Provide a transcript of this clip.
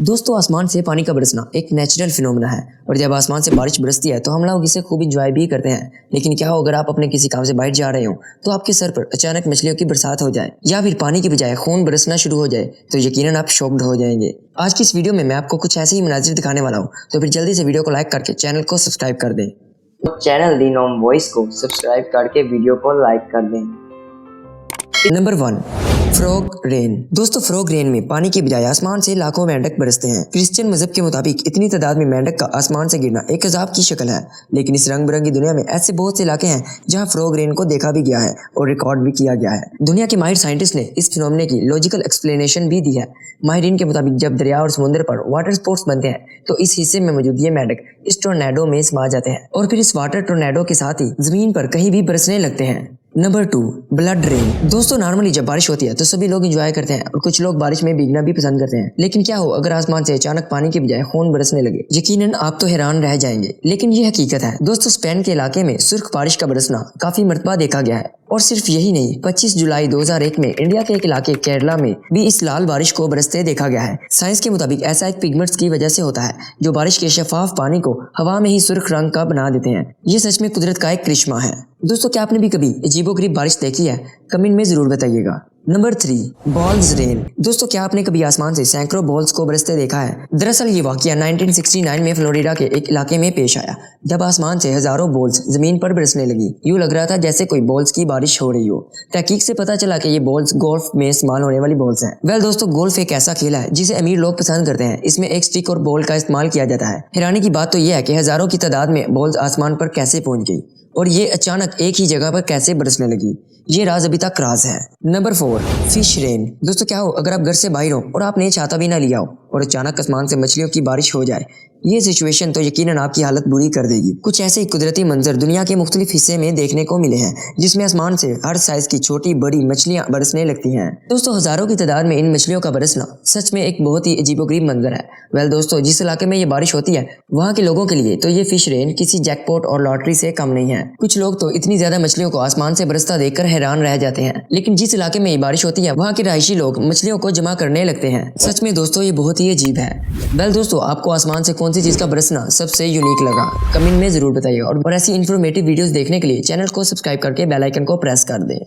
दोस्तों, आसमान से पानी का बरसना एक नेचुरल फिनोमेना है और जब आसमान से बारिश बरसती है तो हम लोग इसे खूब इंजॉय भी करते हैं। लेकिन क्या हो अगर आप अपने किसी काम से बाहर जा रहे हो तो आपके सर पर अचानक मछलियों की बरसात हो जाए या फिर पानी की बजाय खून बरसना शुरू हो जाए तो यकीनन आप शॉक्ड हो जाएंगे। आज की इस वीडियो में मैं आपको कुछ ऐसे ही मनाजिर दिखाने वाला हूँ, तो फिर जल्दी से वीडियो को लाइक करके चैनल को सब्सक्राइब कर दें। तो चैनल दी नॉम वॉइस को सब्सक्राइब करके वीडियो को लाइक कर दें। Number 1, frog rain. दोस्तों, फ्रॉग रेन में पानी की बजाय आसमान से लाखों मेंढक बरसते हैं। क्रिश्चियन मजहब के मुताबिक इतनी तादाद में मेंढक का आसमान से गिरना एक अजाब की शक्ल है, लेकिन इस रंग बिरंगी दुनिया में ऐसे बहुत से इलाके हैं जहां फ्रॉग रेन को देखा भी गया है और रिकॉर्ड भी किया गया है। दुनिया के माहिर साइंटिस्ट ने इस फिनोमेना की लॉजिकल एक्सप्लेनेशन भी दी है। माहिरीन के मुताबिक जब दरिया और समुद्र पर वाटर स्पोर्ट्स बनते हैं तो इस हिस्से में मौजूद ये मेंढक इस टोर्नेडो में समा जाते हैं और फिर इस वाटर टोर्नेडो के साथ ही जमीन पर कहीं भी बरसने लगते हैं। Number 2, blood rain. दोस्तों, नॉर्मली जब बारिश होती है तो सभी लोग एंजॉय करते हैं और कुछ लोग बारिश में भीगना भी पसंद करते हैं। लेकिन क्या हो अगर आसमान से अचानक पानी की बजाय खून बरसने लगे? यकीनन आप तो हैरान रह जाएंगे, लेकिन ये हकीकत है। दोस्तों, स्पेन के इलाके में सुर्ख बारिश का बरसना काफी मर्तबा देखा गया है और सिर्फ यही नहीं, 25 जुलाई 2001 में इंडिया के एक इलाके केरला में भी इस लाल बारिश को बरसते देखा गया है। साइंस के मुताबिक ऐसा एक पिगमेंट्स की वजह से होता है जो बारिश के शफाफ पानी को हवा में ही सुर्ख रंग का बना देते हैं। ये सच में कुदरत का एक करिश्मा है। दोस्तों, क्या आपने भी कभी अजीबोगरीब बारिश देखी है? कमेंट में जरूर बताइएगा। Number 3, balls rain. दोस्तों, क्या आपने कभी आसमान से सैकड़ों बॉल्स को बरसते देखा है? दरअसल ये वाकया 1969 में फ्लोरिडा के एक इलाके में पेश आया जब आसमान से हजारों बॉल्स जमीन पर बरसने लगी। यूं लग रहा था जैसे कोई बॉल्स की बारिश हो रही हो। तहकीक से पता चला कि ये बॉल्स गोल्फ में इस्तेमाल होने वाली बॉल्स हैं। वेल दोस्तों, गोल्फ एक ऐसा खेल है जिसे अमीर लोग पसंद करते हैं। इसमें एक स्टिक और बॉल का इस्तेमाल किया जाता है। हैरानी की बात तो यह है कि हजारों की तादाद में बॉल्स आसमान पर कैसे पहुंच गई और ये अचानक एक ही जगह पर कैसे बरसने लगी, ये राज अभी तक राज है। Number 4, fish rain. दोस्तों, क्या हो अगर आप घर से बाहर हो और आपने छाता भी ना लिया हो और अचानक आसमान से मछलियों की बारिश हो जाए? ये सिचुएशन तो यकीनन आपकी हालत बुरी कर देगी। कुछ ऐसे ही कुदरती मंजर दुनिया के मुख्तलिफ हिस्से में देखने को मिले हैं जिसमें आसमान से हर साइज की छोटी बड़ी मछलियां बरसने लगती हैं। दोस्तों, हजारों की तादाद में इन मछलियों का बरसना सच में एक बहुत ही अजीबोगरीब मंजर है। वेल दोस्तों, जिस इलाके में ये बारिश होती है वहाँ के लोगों के लिए तो ये फिश रेन किसी जैकपॉट और लॉटरी से कम नहीं है। कुछ लोग तो इतनी ज्यादा मछलियों को आसमान से बरसता देखकर हैरान रह जाते हैं, लेकिन जिस इलाके में ये बारिश होती है वहाँ के रहायशी लोग मछलियों को जमा करने लगते हैं। सच में दोस्तों, ये बहुत ही अजीब है। वेल दोस्तों, आपको आसमान से कौन सी चीज का बरसना सबसे यूनिक लगा? कमेंट में जरूर बताइए और ऐसी इन्फॉर्मेटिव वीडियोस देखने के लिए चैनल को सब्सक्राइब करके बेल आइकन को प्रेस कर दें।